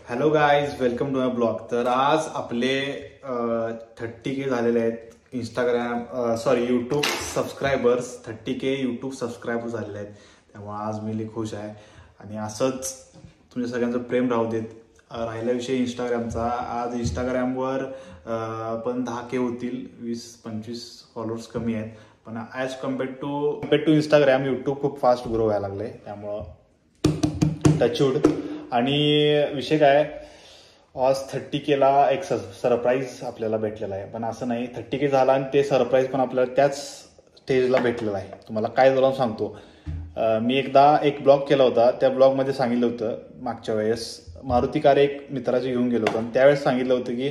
Hello guys, welcome to my blog. तर आज आपले 30K झालेले आहेत YouTube subscribers. 30K YouTube subscribers झालेले आहेत. त्यामुळे आज मी लई खुश आहे आणि असंच तुमच्या सगळ्यांचं प्रेम राहू देत. राहिला विषय इंस्टाग्रामचा. आज इंस्टाग्रामवर पण 10K होतील, 20-25 फॉलोअर्स कमी आहेत. पण as compared to Instagram YouTube खूप फास्ट ग्रो व्हायला लागले. त्यामुळं टचवूड. आणि विषय काय, आज 30Kला एक सरप्राईज आपल्याला भेटलेला आहे. पण असं नाही, 30K झाला आणि ते सरप्राईज पण आपल्याला त्याच स्टेजला भेटलेलं आहे. तुम्हाला काय जाऊन सांगतो. मी एकदा एक ब्लॉग केला होता. त्या ब्लॉगमध्ये सांगितलं होतं, मागच्या वेळेस मारुती कार एक मित्राची घेऊन गेलो होतो आणि त्यावेळेस सांगितलं होतं की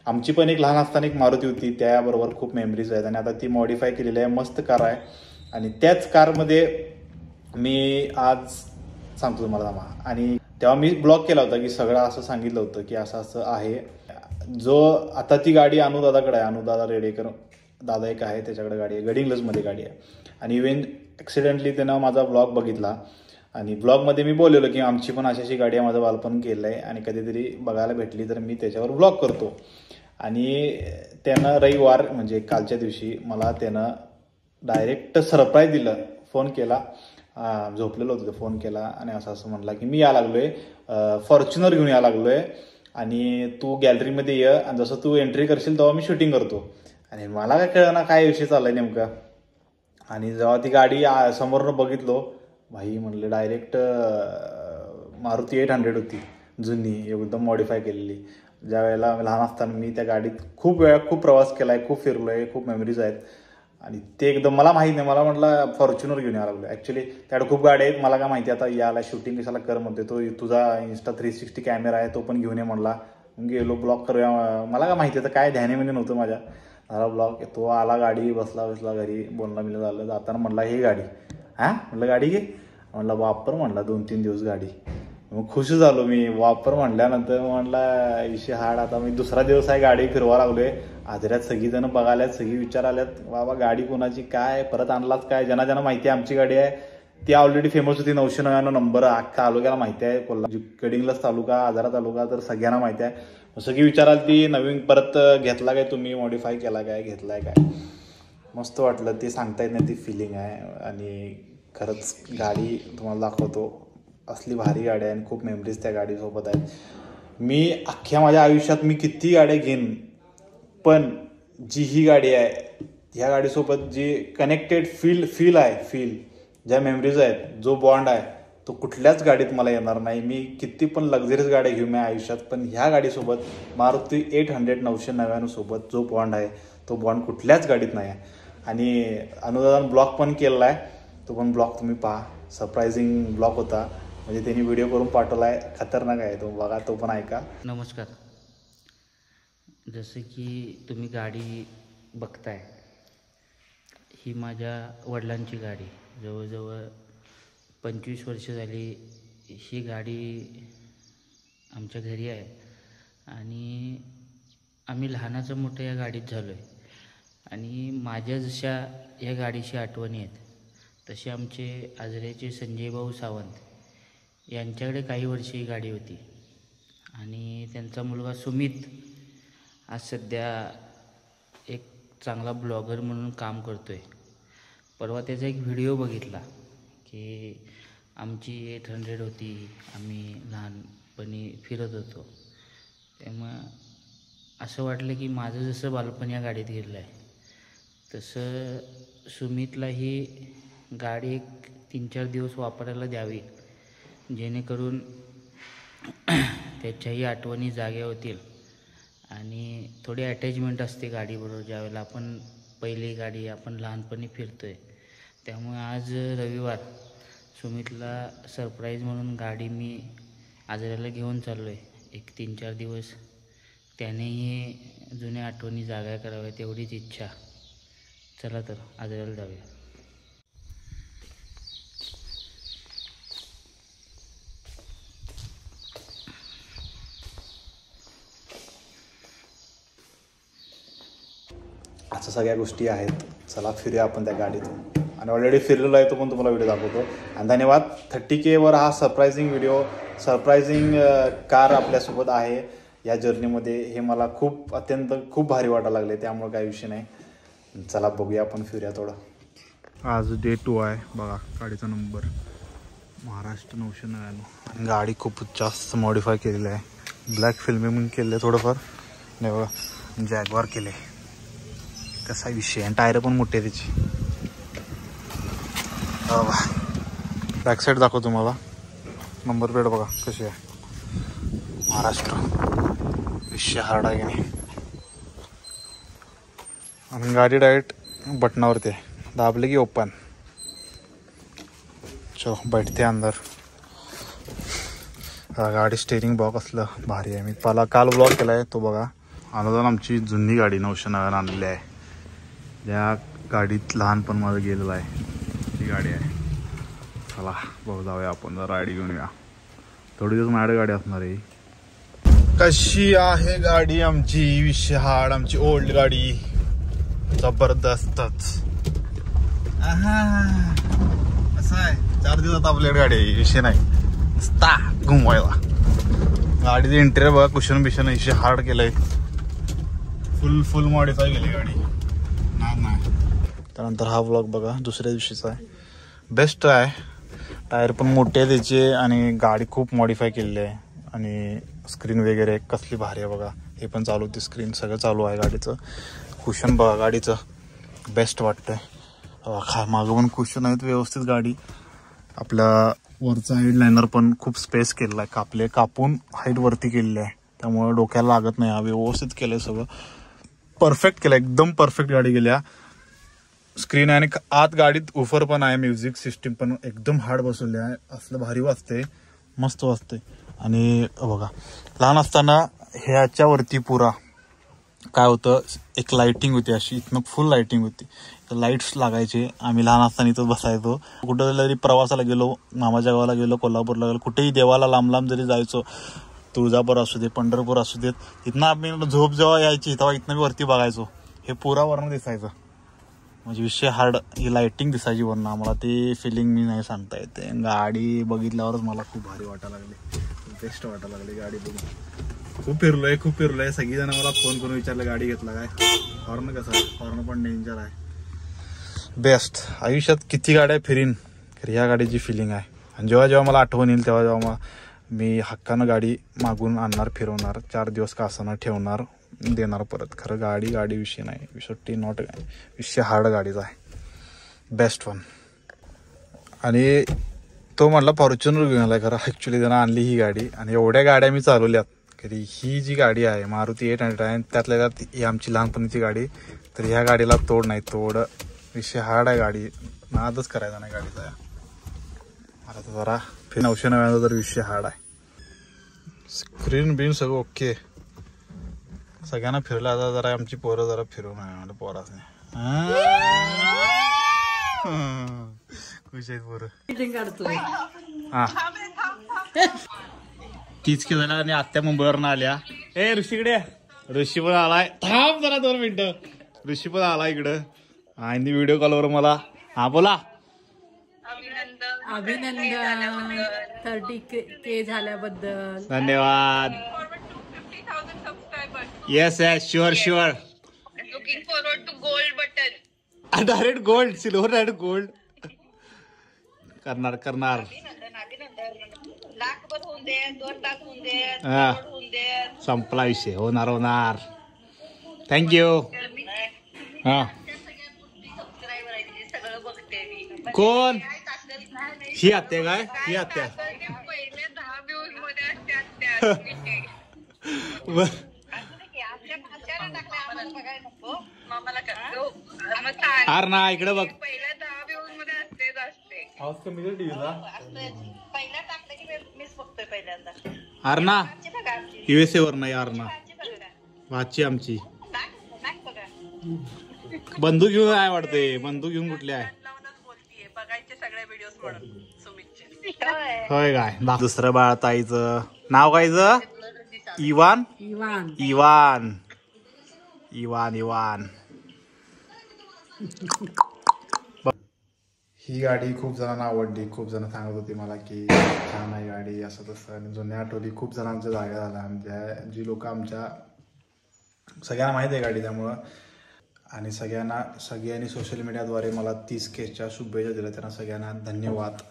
आमची पण एक लहान असताना एक मारुती होती, त्याबरोबर खूप मेमरीज आहेत आणि आता ती मॉडिफाय केलेली आहे, मस्त कार आहे. आणि त्याच कारमध्ये मी आज सांगतो तुम्हाला. आणि तेव्हा मी ब्लॉग केला होता की सगळं असं सांगितलं होतं की असं असं आहे. जो आता ती गाडी अनुदादाकडे आहे, अनुदादा रेडेकर दादा एक आहे, त्याच्याकडे गाडी आहे, गडिंग्लजमध्ये गाडी आहे. आणि इव्हन ॲक्सिडेंटली त्यानं माझा ब्लॉग बघितला आणि ब्लॉगमध्ये मी बोललेलो की आमची पण अशी गाडी आहे, माझं बालपण केलं आहे आणि कधीतरी बघायला भेटली तर मी त्याच्यावर ब्लॉग करतो. आणि त्यानं रविवार म्हणजे कालच्या दिवशी मला त्यानं डायरेक्ट सरप्राईज दिलं. फोन केला, झोपलेलो होतो, फोन केला आणि असं असं म्हटलं की मी या लागलोय, फॉर्च्युनर घेऊन या लागलोय आणि तू गॅलरीमध्ये ये आणि जसं तू एंट्री करशील तेव्हा मी शूटिंग करतो. आणि मला काय कळलं ना काय विषय चाललाय नेमका. आणि जेव्हा ती गाडी समोरनं बघितलो, भाई म्हणलं डायरेक्ट मारुती 800 होती, जुनी एकदम मॉडिफाय केलेली. ज्या वेळेला लहान असताना मी त्या गाडीत खूप प्रवास केला आहे, खूप फिरलो आहे, खूप मेमरीज आहेत. आणि ते एकदम मला माहीत नाही, मला म्हटलं फॉर्च्युनर घेऊन यायला लागलो. ॲक्च्युली त्याकडे खूप गाड्या आहेत, मला काय माहिती आता याला शूटिंग कशाला कर म्हणते. तो तुझा Insta 360 कॅमेरा आहे, तो पण घेऊन ये म्हणला. गेलो ब्लॉग करूया. मला काय माहिती आता, काय ध्यानामध्ये नव्हतं माझ्या. झाला ब्लॉग, तो आला, गाडी बसला घरी, बोलणं बिलणं झालं. जाताना म्हटला ही गाडी, म्हटलं गाडी घे, म्हटलं वापर, म्हणला 2-3 दिवस गाडी. मग खुश झालो मी. वापर म्हणल्यानंतर म्हणला विषय हाड. आता मी दुसरा दिवस आहे, गाडी फिरवा लागलोय. आजऱ्यात सगळीजण बघाल्यात, सगळी विचाराल्यात बाबा गाडी कोणाची, काय परत आणलाच काय. ज्यांना माहिती आहे आमची गाडी आहे, ती ऑलरेडी फेमस होती. 999 नंबर अख्खा तालुक्याला माहिती आहे. गडिंग्लज तालुका, आजरा तालुका तर सगळ्यांना माहिती आहे. सगळी विचाराल ती नवीन परत घेतला काय तुम्ही, मॉडिफाय केला काय, घेतलाय काय. मस्त वाटलं, ते सांगता येत नाही, ती फिलिंग आहे. आणि खरंच गाडी तुम्हाला दाखवतो, असली भारी गाडी आहे आणि खूप मेमरीज त्या गाडीसोबत आहेत. मी अख्ख्या माझ्या आयुष्यात मी किती गाड्या घेईन, पण जी ही गाडी आहे, ह्या गाडीसोबत जी कनेक्टेड फील आहे, ज्या मेमरीज आहेत, जो बॉन्ड आहे, तो कुठल्याच गाडीत मला येणार नाही. मी किती पण लक्झरियस गाड्या घेऊ माझ्या आयुष्यात, पण ह्या गाडीसोबत, मारुती 800 999 सोबत जो बॉन्ड आहे, तो बॉन्ड कुठल्याच गाडीत नाही आहे. आणि अनुदादानं ब्लॉग पण केलेला आहे, तो पण ब्लॉग तुम्ही पहा. सरप्रायझिंग ब्लॉग होता, म्हणजे त्यांनी व्हिडिओ करून पाठवला आहे, खतरनाक आहे तो, बघा, तो पण ऐका. नमस्कार. जसं की तुम्ही गाडी बघताय, ही माझ्या वडिलांची गाडी. जवळजवळ 25 वर्ष झाली ही गाडी आमच्या घरी आहे आणि आम्ही लहानाचं मोठं या गाडीत झालो आहे. आणि माझ्या जशा या गाडीची आठवणी आहेत, तसे आमचे आजऱ्याचे संजय भाऊ सावंत यांच्याकडे काही वर्ष ही गाडी होती. आणि त्यांचा मुलगा सुमित आज सध्या एक चांगला ब्लॉगर म्हणून काम करतो आहे. परवा त्याचा एक व्हिडिओ बघितला की आमची 800 होती, आम्ही लहानपणी फिरत होतो. त्यामुळं असं वाटलं की माझं जसं बालपण या गाडीत गेलं आहे, तसं सुमितला ही गाडी एक 3-4 दिवस वापरायला द्यावी, जेणेकरून त्याच्याही आठवणी जाग्या होतील. आणि थोडी अटॅचमेंट असते गाडीबरोबर, ज्यावेळेला आपण पहिली गाडी आपण लहानपणी फिरतो आहे. त्यामुळे आज रविवार सुमितला सरप्राईज म्हणून गाडी मी आजऱ्याला घेऊन चाललो आहे. एक 3-4 दिवस त्यानेही जुन्या आठवणी जाग्या कराव्यात एवढीच इच्छा. चला तर आजऱ्याला जाऊया. असं सगळ्या गोष्टी आहेत. चला फिरूया आपण त्या गाडीतून. आणि ऑलरेडी फिरलेलो आहे तो पण तुम्हाला व्हिडिओ दाखवतो. आणि धन्यवाद. 30K वर हा सरप्रायझिंग कार आपल्यासोबत आहे या जर्नीमध्ये. हे मला खूप भारी वाटायला लागले, त्यामुळे काही विषय नाही. चला बघूया आपण, फिरूया थोडं. आज डे 2 आहे बघा. गाडीचा नंबर महाराष्ट्र 999 आणि गाडी खूप जास्त मॉडिफाय केलेली आहे. ब्लॅक फिल्मिंग केले थोडंफार नाही बघा, जॅगवार केले तसा विषय. आणि टायर पण मोठे आहे त्याची. बॅक साईड दाखव तुम्हाला. नंबर प्लेट बघा कशी आहे, महाराष्ट्र. विषय हार्ड आहे की नाही. आणि गाडी डायरेक्ट बटनावरती आहे, दाबले की ओपन. चलो बैठते अंदर. गाडी स्टेरिंग बॉक्स असलं भारी आहे. मी काल ब्लॉग केला आहे तो बघा. अनुदान आमची जुनी गाडी 999 आणलेली आहे. या गाडीत लहानपण माझं गेलेलं आहे. ती गाडी आहे. चला बघू जाऊया आपण, जरा राईड घेऊन या. थोडी दिवस माझ्याकडे गाडी असणार आहे. कशी आहे गाडी आमची, विषय हार्ड. आमची ओल्ड गाडी जबरदस्तच. असं आहे, 4 दिवसात आपल्याकडे गाडी आहे, विषय नाही. नुसता घुमवायला. गाडीचे इंटेरियर बघा, कुशन बिशन विषय हार्ड केलंय. फुल मॉडिफाय केली गाडी. नाही त्यानंतर हा ब्लॉग बघा दुसऱ्या दिवशीचा आहे. बेस्ट आहे. टायर पण मोठे आहे त्याचे आणि गाडी खूप मॉडिफाय केलेली आहे. आणि स्क्रीन वगैरे कसली भारी आहे बघा. हे पण चालू होती स्क्रीन, सगळं चालू आहे गाडीचं. कुशन बघा गाडीचं, बेस्ट वाटतंय. मागं पण कुशन आहेत व्यवस्थित. गाडी आपल्या वरचा हेडलायनर पण खूप स्पेस केलेला आहे, कापून हाईट वरती केलेली आहे, त्यामुळे डोक्याला लागत नाही. व्यवस्थित केलंय सगळं, परफेक्ट केलं, एकदम परफेक्ट गाडी गेल्या. स्क्रीन आहे आणि आत गाडीत उफर पण आहे, म्युझिक सिस्टीम पण एकदम हार्ड बसवली आहे. असलं भारी वाजते, मस्त वाजते. आणि बघा लहान असताना ह्याच्यावरती पुरा काय होतं, एक लाइटिंग होती अशी, इथनं फुल लाइटिंग होती, लाईट्स लागायचे. आम्ही लहान असताना इथं बसायचो. कुठं जरी प्रवासाला गेलो, मामाच्या गावाला गेलो, कोल्हापूरला गेलो, कुठेही देवाला लांब जरी जायचो, तुळजापूर असू दे, पंढरपूर असू देत, इथनं आम्ही झोप जेव्हा यायची तेव्हा इथनं मी वरती बघायचो. हे पुरा वर्ण दिसायचं, म्हणजे विषय हार्ड. ही लाइटिंग दिसायची वर्ण. आम्हाला ते फिलिंग मी नाही सांगता येते. गाडी बघितल्यावरच मला खूप भारी वाटायला लागली, बेस्ट वाटायला लागली गाडी बघून. खूप फिरलोय. सगळीजण मला फोन करून विचारलं गाडी घेतला काय. हॉर्न कसा आहे, हॉर्न पण डेंजर आहे. बेस्ट. आयुष्यात किती गाड्या फिरीन, ह्या गाडीची फिलिंग आहे. आणि जेव्हा मला आठवण येईल तेव्हा मी हक्कानं गाडी मागून आणणार, फिरवणार, 4 दिवस का असं ठेवणार, देणार परत. खरं गाडी विषय नाही, विषय नॉट, विषय हार्ड गाडीचा आहे, बेस्ट वन. आणि तो म्हटला फॉर्च्युनर घेऊन आलाय. खरं ॲक्च्युली त्यानं आणली ही गाडी. आणि एवढ्या गाड्या मी चालवल्यात, कधी ही जी गाडी आहे मारुती 800 आहे, त्यातल्या त्यात ही आमची लहानपणीची गाडी. तर ह्या गाडीला तोड नाही, विषय हार्ड आहे. गाडी नादच करायचा नाही गाडीचा. आता जरा 999 तर विषय हार्ड आहे. स्क्रीन बिन सगळं ओके, सगळ्यांना फिरलं. आता जरा आमची पोरं जरा फिरवून आहे मला पोराच नाही. खुश आहेत पोरं. हा तीच की झाला. आणि आत्या मुंबईवरनं आल्या. ऋषीकडे ऋषी पण आलाय. थांब जरा 2 मिनिटं. ऋषी पण आला इकडं आणि व्हिडिओ कॉलवर मला. हा बोला. अभिनंदन 30K झाल्याबद्दल. धन्यवाद. Yes sure. Looking forward to gold button. Direct gold, silver direct gold करणार. लाखभर होऊन दे, 2 लाख होऊन दे, हा. करोड होऊन दे. संपला विषय. होणार. थँक्यू. हा सबस्क्रायबर आहे, सगळं बघते मी. कोण ही आत्या? काय ही आत्या? पहिले 10 व्ह्यूज मध्ये असतात. हार ना इकडे बघ. पहिल्या 10 व्ह्यूज मध्ये असते. पहिला टाकलं की मीच बघतोय पहिल्यांदा. हार ना USA वर नाही. हार ना वाची आमची बंदूक घेऊन आहे वाटते. बंदूक घेऊन कुठली आहे? बघायचे सगळे व्हिडिओ म्हणून सुमितचे. होय काय. दुसरं बाळताईचं नाव कायचं? इवान. ही गाडी खूप जणांना आवडली. खूप जण सांगत होती मला की छान आहे गाडी असं तसं. आणि जुन्या आठवणी खूप जणांच्या जाग्या झाल्या. आमच्या जी लोक आमच्या सगळ्यांना माहीत आहे गाडी त्यामुळं. आणि सगळ्यांनी सोशल मीडियाद्वारे मला 30Kच्या शुभेच्छा दिल्या. त्यांना सगळ्यांना धन्यवाद.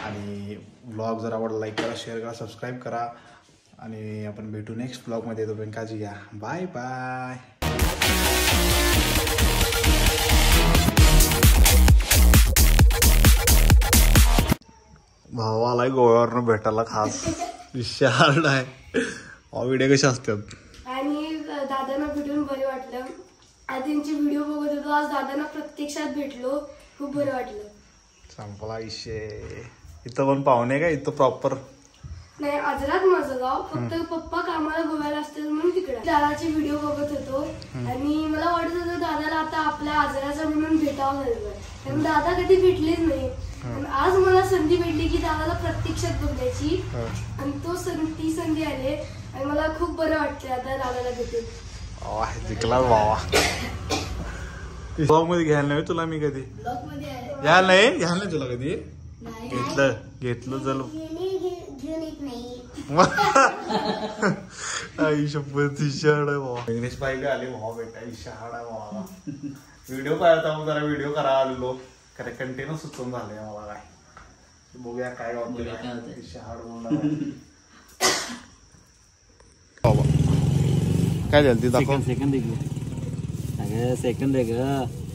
आणि व्लॉग जर आवडला लाईक करा, शेअर करा, सबस्क्राईब करा. आणि आपण भेटू नेक्स्ट ब्लॉगमध्ये. तोपर्यंत काळजी घ्या. Bye bye. भाऊ आलाय गोव्यावरनं भेटायला खास. विषय हार्ड आहे. व्हिडिओ कसे असतात. आणि दादांना भेटून बरे वाटलं. आज त्यांचे व्हिडिओ बघत होतो. आज दादांना प्रत्यक्षात भेटलो. खूप बरं वाटलं. संपला विषय. इथं पण पाहुणे का इथं प्रॉपर नाही, आजरात माझं गाव. फक्त पप्पा कामाला गोव्याला असतात म्हणून तिकडे दादाचे व्हिडिओ बघत होतो. आणि मला वाटत होतं दादाला आता आपल्या आजराचा म्हणून भेटावं झालं. कारण दादा कधी भेटलेच नाही. आज मला संधी भेटली की दादाला प्रत्यक्षात बघण्याची. आणि ती संधी आली. आणि मला खूप बरं वाटतं आता दादाला भेटून. जिंकला बाबा. ब्लॉग मध्ये घ्यायला नाही तुला मी कधी. ब्लॉग मध्ये घ्यायला नाही तुला कधी. घेतलं चल. आई शपथ ईशाड आहे बाबा. इंग्लिश पाहिजे आले भावा बेटा. ईशाड आहे बाबा. व्हिडिओ पाहता मग जरा व्हिडिओ करा आलो. खरं कंटिन्यू सुचून झालंय मला. काय बघूया काय गावते. ईशाड बोलणार काय झालं ते दाखव. सेकंद आहे ग.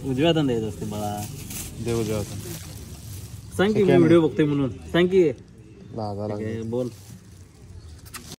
उजव्या हाताने द्यायचं असते मला. देऊ द्या सांग की मी व्हिडिओ बघतोय म्हणून. सांग की बोल.